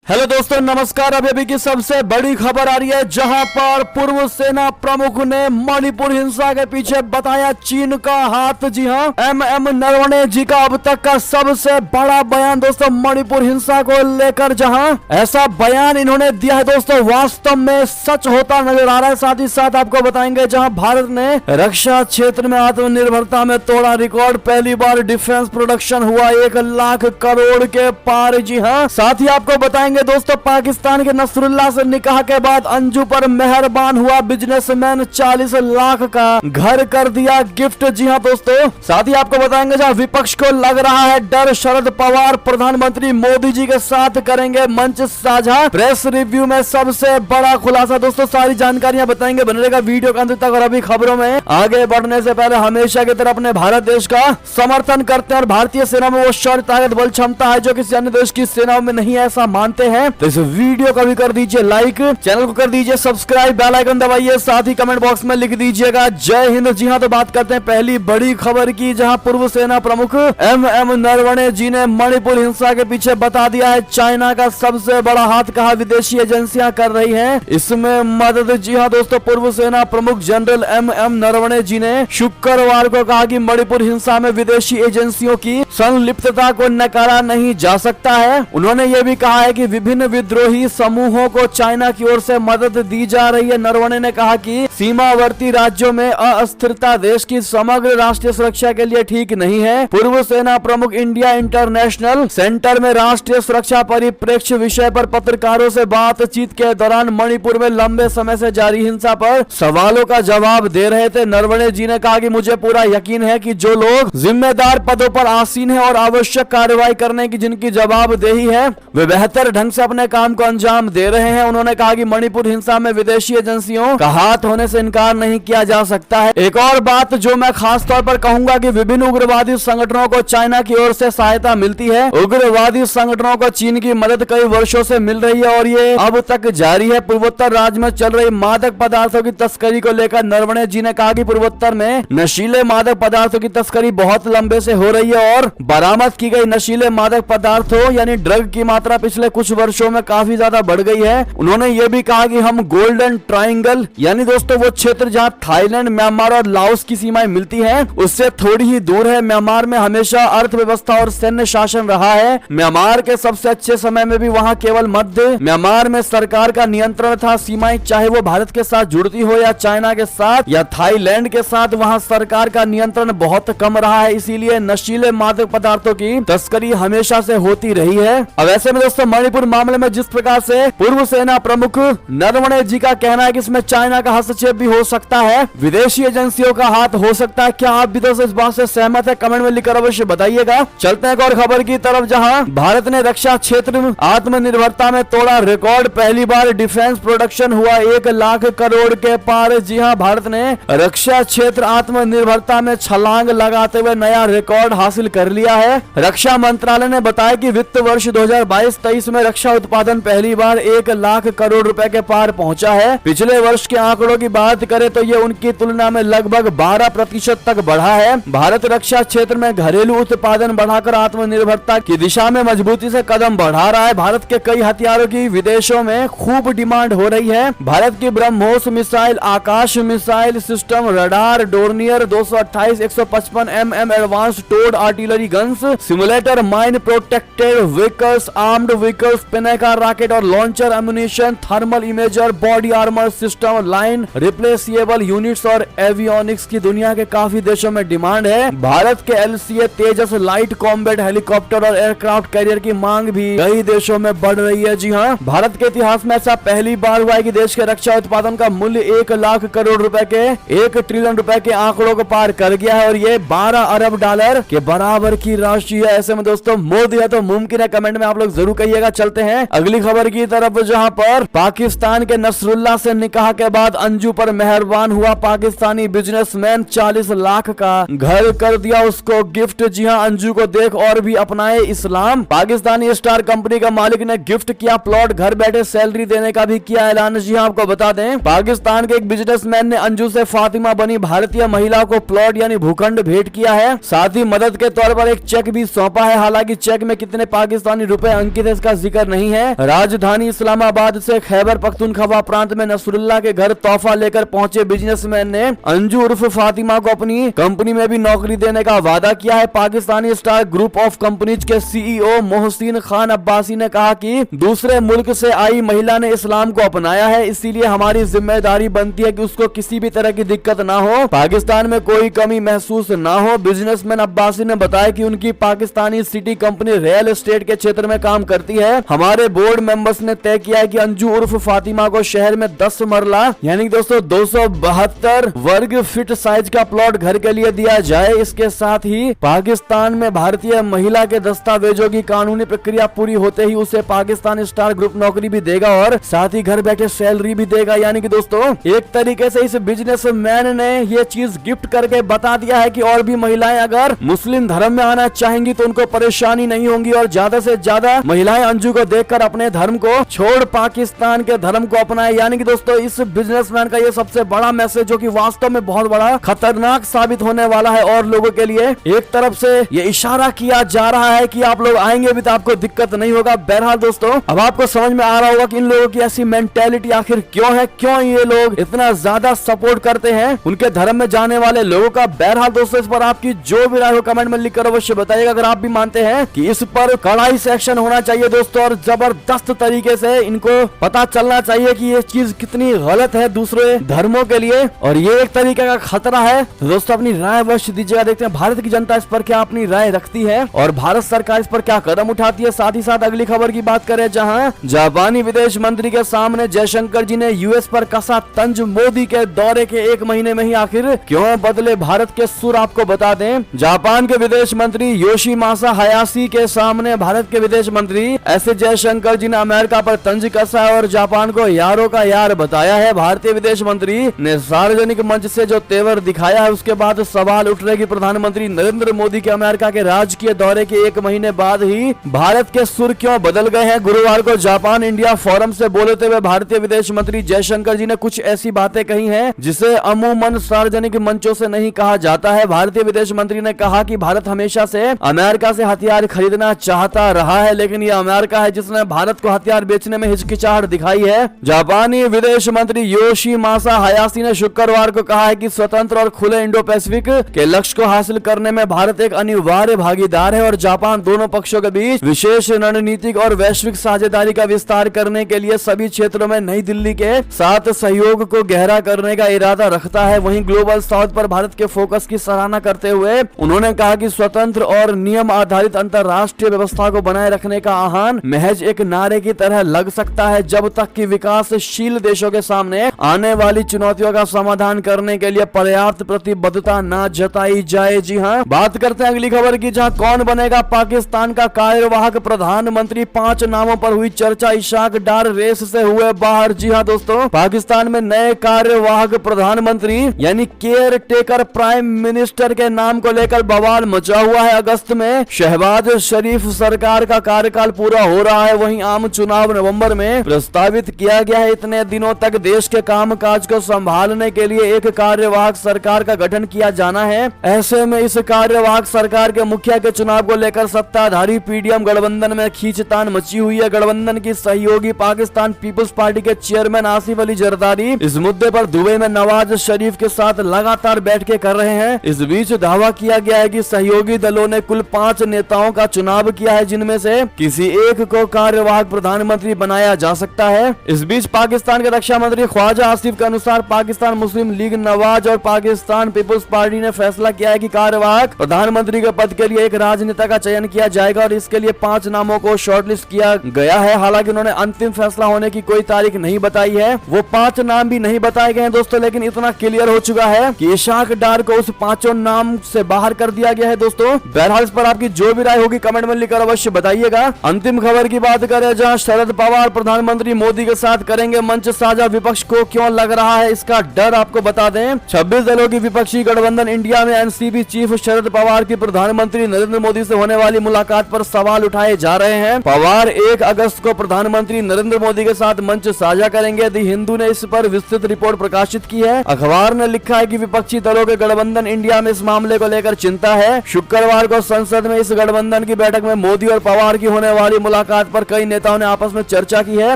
Hello दोस्तों, नमस्कार। अभी की सबसे बड़ी खबर आ रही है, जहां पर पूर्व सेना प्रमुख ने मणिपुर हिंसा के पीछे बताया चीन का हाथ। जी हां, एमएम नरवणे जी का अब तक का सबसे बड़ा बयान दोस्तों मणिपुर हिंसा को लेकर। जहां ऐसा बयान इन्होंने दिया है दोस्तों, वास्तव में सच होता नजर आ रहा है। साथ ही साथ आपको बताएंगे, जहां भारत ने रक्षा क्षेत्र में आत्मनिर्भरता में तोड़ा रिकॉर्ड। पहली बार डिफेंस प्रोडक्शन हुआ 1 लाख करोड़ के पार। जी हाँ, साथ ही आपको बताएंगे दोस्तों, पाकिस्तान के नसरुल्ला से निकाह के बाद अंजू पर मेहरबान हुआ बिजनेसमैन 40 लाख का घर कर दिया गिफ्ट। जी हाँ दोस्तों, साथ ही आपको बताएंगे, जहां विपक्ष को लग रहा है डर, शरद पवार प्रधानमंत्री मोदी जी के साथ करेंगे मंच साझा। प्रेस रिव्यू में सबसे बड़ा खुलासा दोस्तों, सारी जानकारियां बताएंगे। बने रहेगा वीडियो के अंत तक। और अभी खबरों में आगे बढ़ने से पहले हमेशा की तरह अपने भारत देश का समर्थन करते हैं और भारतीय सेना में वो शौर्य, ताकत, बल, क्षमता है जो किसी अन्य देश की सेनाओं में नहीं है, ऐसा मानते हैं। तो इस वीडियो को भी कर दीजिए लाइक, चैनल को कर दीजिए सब्सक्राइब, बेल आइकन दबाइए, साथ ही कमेंट बॉक्स में लिख दीजिएगा जय हिंद। जी हां, तो बात करते हैं पहली बड़ी खबर की, जहां पूर्व सेना प्रमुख एमएम नरवणे जी ने मणिपुर हिंसा के पीछे बता दिया है चाइना का सबसे बड़ा हाथ। कहा विदेशी एजेंसियां कर रही हैं इसमें मदद। जी हां दोस्तों, पूर्व सेना प्रमुख जनरल एमएम नरवणे जी ने शुक्रवार को कहा कि मणिपुर हिंसा में विदेशी एजेंसियों की संलिप्तता को नकारा नहीं जा सकता है। उन्होंने ये भी कहा है कि विभिन्न विद्रोही समूहों को चाइना की ओर से मदद दी जा रही है। नरवणे ने कहा कि सीमावर्ती राज्यों में अस्थिरता देश की समग्र राष्ट्रीय सुरक्षा के लिए ठीक नहीं है। पूर्व सेना प्रमुख इंडिया इंटरनेशनल सेंटर में राष्ट्रीय सुरक्षा परिप्रेक्ष्य विषय पर पत्रकारों से बातचीत के दौरान मणिपुर में लंबे समय से जारी हिंसा पर सवालों का जवाब दे रहे थे। नरवणे जी ने कहा कि मुझे पूरा यकीन है कि जो लोग जिम्मेदार पदों पर आसीन है और आवश्यक कार्रवाई करने की जिनकी जवाबदेही है, वे बेहतर ढंग से अपने काम को अंजाम दे रहे हैं। उन्होंने कहा कि मणिपुर हिंसा में विदेशी एजेंसियों का हाथ होने से इनकार नहीं किया जा सकता है। एक और बात जो मैं खास तौर पर कहूंगा कि विभिन्न उग्रवादी संगठनों को चाइना की ओर से सहायता मिलती है। उग्रवादी संगठनों को चीन की मदद कई वर्षों से मिल रही है और ये अब तक जारी है। पूर्वोत्तर राज्य में चल रही मादक पदार्थों की तस्करी को लेकर नरवणे जी ने कहा कि पूर्वोत्तर में नशीले मादक पदार्थों की तस्करी बहुत लंबे से हो रही है और बरामद की गई नशीले मादक पदार्थों यानी ड्रग की मात्रा पिछले कुछ वर्षों में काफी ज्यादा बढ़ गई है। उन्होंने ये भी कहा कि हम गोल्डन ट्रायंगल यानी दोस्तों वो क्षेत्र जहां थाईलैंड, म्यांमार और लाओस की सीमाएं मिलती हैं, उससे थोड़ी ही दूर है। म्यांमार में हमेशा अर्थव्यवस्था और सैन्य शासन रहा है। म्यांमार के सबसे अच्छे समय में भी वहां केवल मध्य म्यांमार में सरकार का नियंत्रण था। सीमाएं चाहे वो भारत के साथ जुड़ती हो या चाइना के साथ या थाईलैंड के साथ, वहां सरकार का नियंत्रण बहुत कम रहा है। इसीलिए नशीले मादक पदार्थों की तस्करी हमेशा से होती रही है। अब ऐसे में दोस्तों मणिपुर मामले में जिस प्रकार से पूर्व सेना प्रमुख नरवणे जी का कहना है कि इसमें चाइना का हस्तक्षेप भी हो सकता है, विदेशी एजेंसियों का हाथ हो सकता है, क्या आप भी दोस्तों इस बात से सहमत है? कमेंट में लिखकर अवश्य बताइएगा। चलते हैं एक और खबर की तरफ, जहां भारत ने रक्षा क्षेत्र में आत्मनिर्भरता में तोड़ा रिकॉर्ड। पहली बार डिफेंस प्रोडक्शन हुआ 1 लाख करोड़ के पार। जी हां, भारत ने रक्षा क्षेत्र आत्मनिर्भरता में छलांग लगाते हुए नया रिकॉर्ड हासिल कर लिया है। रक्षा मंत्रालय ने बताया कि वित्त वर्ष 2022-23 में रक्षा उत्पादन पहली बार 1 लाख करोड़ रुपए के पार पहुंचा है। पिछले वर्ष के आंकड़ों की बात करें तो ये उनकी तुलना में लगभग 12% तक बढ़ा है। भारत रक्षा क्षेत्र में घरेलू उत्पादन बढ़ाकर आत्मनिर्भरता की दिशा में मजबूती से कदम बढ़ा रहा है। भारत के कई हथियारों की विदेशों में खूब डिमांड हो रही है। भारत की BrahMos missile, Akash missile system, radar, Dornier 228 155 mm advance towed artillery guns, simulator, mine protected vehicles, armed vehicles, Pinaka rocket और launcher, ammunition, thermal imager, body armour system, line replaceable units और एवियोनिक्स की दुनिया के काफी देशों में डिमांड है। भारत के LCA तेजस लाइट कॉम्बैट हेलीकॉप्टर और एयरक्राफ्ट कैरियर की मांग भी कई देशों में बढ़ रही है। जी हाँ, भारत के इतिहास में ऐसा पहली बार हुआ है कि देश के रक्षा उत्पादन का मूल्य 1 लाख करोड़ रुपए के 1 ट्रिलियन रुपए के आंकड़ों को पार कर गया है और ये 12 अरब डॉलर के बराबर की राशि है। ऐसे में दोस्तों मोदी है तो मुमकिन है, कमेंट में आप लोग जरूर कहिएगा। चलते हैं अगली खबर की तरफ, जहां पर पाकिस्तान के नसरुल्ला से निकाह के बाद अंजू पर मेहरबान हुआ पाकिस्तानी बिजनेसमैन 40 लाख का घर कर दिया उसको गिफ्ट। जी हां, अंजू को देख और भी अपनाए इस्लाम। पाकिस्तानी स्टार कंपनी का मालिक ने गिफ्ट किया प्लॉट, घर बैठे सैलरी देने का भी किया ऐलान। जी हां, आपको बता दें पाकिस्तान के एक बिजनेसमैन ने अंजू से फातिमा बनी भारतीय महिला को प्लॉट यानी भूखंड भेंट किया है। साथ ही मदद के तौर पर एक चेक भी सौंपा है। हालांकि चेक में कितने पाकिस्तानी रुपए अंकित है इसका जिक्र फिक्र नहीं है। राजधानी इस्लामाबाद से खैबर पख्तूनख्वा प्रांत में नसरुल्लाह के घर तोहफा लेकर पहुंचे बिजनेसमैन ने अंजू उर्फ फातिमा को अपनी कंपनी में भी नौकरी देने का वादा किया है। Pakistani star group of companies के सीईओ मोहसिन खान अब्बासी ने कहा कि दूसरे मुल्क से आई महिला ने इस्लाम को अपनाया है, इसीलिए हमारी जिम्मेदारी बनती है कि उसको किसी भी तरह की दिक्कत ना हो, पाकिस्तान में कोई कमी महसूस ना हो। बिजनेसमैन अब्बासी ने बताया कि उनकी Pakistani city company real estate के क्षेत्र में काम करती है। हमारे बोर्ड मेंबर्स ने तय किया है कि अंजू उर्फ फातिमा को शहर में 10 मरला यानी दोस्तों 272 वर्ग फीट साइज का प्लॉट घर के लिए दिया जाए। इसके साथ ही पाकिस्तान में भारतीय महिला के दस्तावेजों की कानूनी प्रक्रिया पूरी होते ही उसे पाकिस्तान स्टार ग्रुप नौकरी भी देगा और साथ ही घर बैठे सैलरी भी देगा। यानी कि दोस्तों एक तरीके से इस बिजनेसमैन ने ये चीज गिफ्ट करके बता दिया है कि और भी महिलाएं अगर मुस्लिम धर्म में आना चाहेंगी तो उनको परेशानी नहीं होगी और ज्यादा से ज्यादा महिलाएं अंजू को देखकर अपने धर्म को छोड़ पाकिस्तान के धर्म को अपनाए। यानी कि दोस्तों इस बिजनेसमैन का ये सबसे बड़ा मैसेज जो कि वास्तव में बहुत बड़ा खतरनाक साबित होने वाला है और लोगों के लिए। एक तरफ से ये इशारा किया जा रहा है कि आप लोग आएंगे भी तो आपको दिक्कत नहीं होगा। बहरहाल दोस्तों अब आपको समझ में आ रहा होगा कि इन लोगों की ऐसी मेंटेलिटी आखिर क्यों है, क्यों ये लोग इतना ज्यादा सपोर्ट करते हैं उनके धर्म में जाने वाले लोगों का। बहरहाल दोस्तों इस पर आपकी जो भी राय हो कमेंट में लिखकर अवश्य बताइएगा। अगर आप भी मानते हैं कि इस पर कड़ाई से एक्शन होना चाहिए दोस्तों और जबरदस्त तरीके से इनको पता चलना चाहिए कि ये चीज कितनी गलत है दूसरे धर्मों के लिए और ये एक तरीके का खतरा है। तो दोस्तों अपनी राय अवश्य दीजिएगा। देखते हैं भारत की जनता इस पर क्या अपनी राय रखती है और भारत सरकार इस पर क्या कदम उठाती है। साथ ही साथ अगली खबर की बात करें जहां जापानी विदेश मंत्री के सामने जयशंकर जी ने यूएस पर कसा तंज। मोदी के दौरे के 1 महीने में ही आखिर क्यों बदले भारत के सुर, आपको बता दें। जापान के विदेश मंत्री योशिमासा हायाशी के सामने भारत के विदेश मंत्री एस जयशंकर जी ने अमेरिका पर तंज कसा है और जापान को यारों का यार बताया है। भारतीय विदेश मंत्री ने सार्वजनिक मंच से जो तेवर दिखाया है उसके बाद सवाल उठ रहे कि प्रधानमंत्री नरेंद्र मोदी के अमेरिका के राजकीय दौरे के 1 महीने बाद ही भारत के सुर क्यों बदल गए हैं। गुरुवार को जापान इंडिया फोरम से बोलते हुए भारतीय विदेश मंत्री जयशंकर जी ने कुछ ऐसी बातें कही हैं जिसे अमूमन सार्वजनिक मंचों से नहीं कहा जाता है। भारतीय विदेश मंत्री ने कहा कि भारत हमेशा से अमेरिका से हथियार खरीदना चाहता रहा है, लेकिन यह अमेरिका है जिसने भारत को हथियार बेचने में हिचकिचाहट दिखाई है। जापानी विदेश मंत्री योशिमासा हायाशी ने शुक्रवार को कहा है कि स्वतंत्र और खुले इंडो पैसिफिक के लक्ष्य को हासिल करने में भारत एक अनिवार्य भागीदार है और जापान दोनों पक्षों के बीच विशेष रणनीतिक और वैश्विक साझेदारी का विस्तार करने के लिए सभी क्षेत्रों में नई दिल्ली के साथ सहयोग को गहरा करने का इरादा रखता है। वहीं ग्लोबल साउथ पर भारत के फोकस की सराहना करते हुए उन्होंने कहा कि स्वतंत्र और नियम आधारित अंतर्राष्ट्रीय व्यवस्था को बनाए रखने का आह्वान महज एक नारे की तरह लग सकता है जब तक कि विकासशील देशों के सामने आने वाली चुनौतियों का समाधान करने के लिए पर्याप्त प्रतिबद्धता न जताई जाए। जी हाँ, बात करते हैं अगली खबर की जहां कौन बनेगा पाकिस्तान का कार्यवाहक प्रधानमंत्री। 5 नामों पर हुई चर्चा, इशाक डार रेस से हुए बाहर। जी हाँ दोस्तों, पाकिस्तान में नए कार्यवाहक प्रधानमंत्री यानी केयर टेकर प्राइम मिनिस्टर के नाम को लेकर बवाल मचा हुआ है। अगस्त में शहबाज शरीफ सरकार का कार्यकाल पूरा हो रहा है, वहीं आम चुनाव नवंबर में प्रस्तावित किया गया है। इतने दिनों तक देश के कामकाज को संभालने के लिए एक कार्यवाहक सरकार का गठन किया जाना है। ऐसे में इस कार्यवाहक सरकार के मुखिया के चुनाव को लेकर सत्ताधारी पीडीएम गठबंधन में खींचतान मची हुई है। गठबंधन की सहयोगी पाकिस्तान पीपुल्स पार्टी के चेयरमैन आसिफ अली जरदारी इस मुद्दे पर दुबई में नवाज शरीफ के साथ लगातार बैठकें कर रहे हैं। इस बीच दावा किया गया है कि सहयोगी दलों ने कुल 5 नेताओं का चुनाव किया है, जिनमें से किसी एक को कार्यवाहक प्रधानमंत्री बनाया जा सकता है। इस बीच पाकिस्तान के रक्षा मंत्री ख्वाजा आसिफ के अनुसार पाकिस्तान मुस्लिम लीग नवाज और पाकिस्तान पीपुल्स पार्टी ने फैसला किया है कि कार्यवाहक प्रधानमंत्री के पद के लिए एक राजनेता का चयन किया जाएगा और इसके लिए 5 नामों को शॉर्टलिस्ट किया गया है। हालांकि उन्होंने अंतिम फैसला होने की कोई तारीख नहीं बताई है। वो 5 नाम भी नहीं बताए गए हैं दोस्तों, लेकिन इतना क्लियर हो चुका है कि इशाक डार को उस 5 नाम से बाहर कर दिया गया है। दोस्तों बहरहाल इस पर आपकी जो भी राय होगी कमेंट में लिखकर अवश्य बताइएगा। अंतिम खबर की बात करें जहां शरद पवार प्रधानमंत्री मोदी के साथ करेंगे मंच साझा। विपक्ष को क्यों लग रहा है इसका डर, आपको बता दें। 26 दलों की विपक्षी गठबंधन इंडिया में एनसीपी चीफ शरद पवार की प्रधानमंत्री नरेंद्र मोदी से होने वाली मुलाकात पर सवाल उठाए जा रहे हैं। पवार 1 अगस्त को प्रधानमंत्री नरेंद्र मोदी के साथ मंच साझा करेंगे। दी हिंदू ने इस पर विस्तृत रिपोर्ट प्रकाशित की है। अखबार ने लिखा है कि विपक्षी दलों के गठबंधन इंडिया में इस मामले को लेकर चिंता है। शुक्रवार को संसद में इस गठबंधन की बैठक में मोदी और पवार की होने वाली मुलाकात मुलाकात पर कई नेताओं ने आपस में चर्चा की है।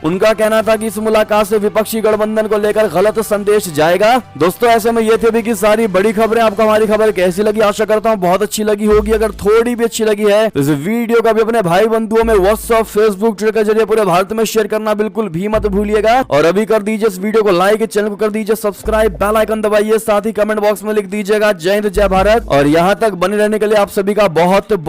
उनका कहना था कि इस मुलाकात से विपक्षी गठबंधन को लेकर गलत संदेश जाएगा। दोस्तों ऐसे में ये थे अभी की सारी बड़ी खबरें। आपको हमारी खबर कैसी लगी? आशा करता हूँ बहुत अच्छी लगी होगी। अगर थोड़ी भी अच्छी लगी है तो इस वीडियो का भी अपने भाई बंधुओं में व्हाट्सएप, फेसबुक, ट्विटर के जरिए पूरे भारत में शेयर करना बिल्कुल भी मत भूलिएगा। और अभी कर दीजिए इस वीडियो को लाइक, चैनल को कर दीजिए सब्सक्राइब, बेल आइकन दबाइए, साथ ही कमेंट बॉक्स में लिख दीजिएगा जय हिंद जय भारत। और यहाँ तक बने रहने के लिए आप सभी का बहुत